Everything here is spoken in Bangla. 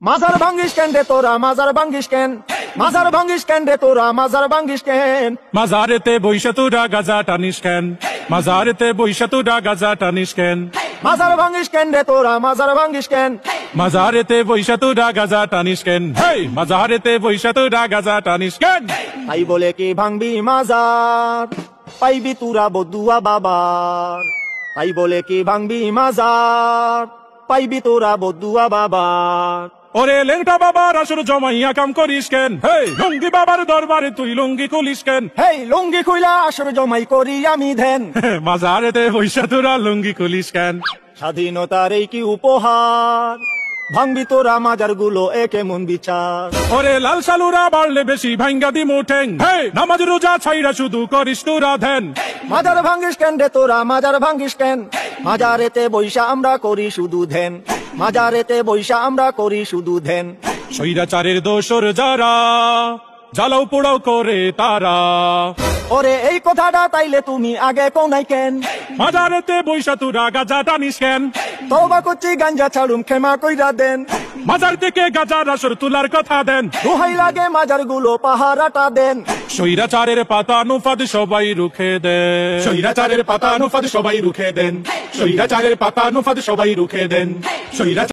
মাজার ভাঙ্গিস কেন রে তোরা মাজার ভাঙ্গিস কেন মাজার ভাঙ্গিস কেন রে তোরা মাজার ভাঙ্গিস কেন মাজারেতে বইসা তোরা গাজা টানিস কেন মাজারেতে বইসা তোরা গাজা টানিস কেন মাজার ভাঙ্গিস কেন রে তোরা মাজার ভাঙ্গিস কেন মাজারেতে বইসা তোরা গাজা টানিস কেন হেই মাজারেতে বইসা তোরা গাজা টানিস কেন তাই বলে কি ভাঙবি মাজার পাইবি তুরা বদুয়া বাবার তাই বলে কি ভাঙবি মাজার পাইবি তোরা বদুয়া বাবার ওরে লেংটা বাবার আসর জমাইয়া কাম করিস কেন হেই লুঙ্গি বাবার দরবারে তুই লুঙ্গি খুলিস কেন হেই লুঙ্গি খুইলা আসর জমাই করি আমি ধ্যান মাজারেতে বইসা তোরা লুঙ্গি খুলিস কেন স্বাধীনতার এই কি উপহার ভাঙবি তোরা মাজার গুলো একে মন বিচার ওরে লাল সালুরা বাড়লে বেশি ভাঙ্গা দি মুঠেং হে নামাজ রোজা ছাইরা শুধু করিস তোরা ধ্যান মাজার ভাঙ্গিস কেন রে তোরা মাজার ভাঙ্গিস কেন মাজারেতে বৈশা আমরা করি শুধু ধ্যান মাজারেতে বৈশা আমরা করি শুধু ধ্যান স্বৈরাচারের দোসর যারা জ্বালাও পোড়াও করে তারা ওরে এই কথাটা তাইলে তুমি আগে কোনাই কেন মাজারেতে বইসা তোরা গাজা টানিস কেন তওবা করছি গাঞ্জা ছাড়ুম ক্ষমা কইরা দেন মাজার থেকে গাজার আসর তুলার কথা দেন দোহাই লাগে মাজার গুলো পাহারাটা দেন স্বৈরাচারের পাতা নুফাদ সবাই রুখে দেন স্বৈরাচারের পাতা নুফাদ সবাই রুখে দেন স্বৈরাচারের পাতা নুফাদ সবাই রুখে দেন স্বৈরাচার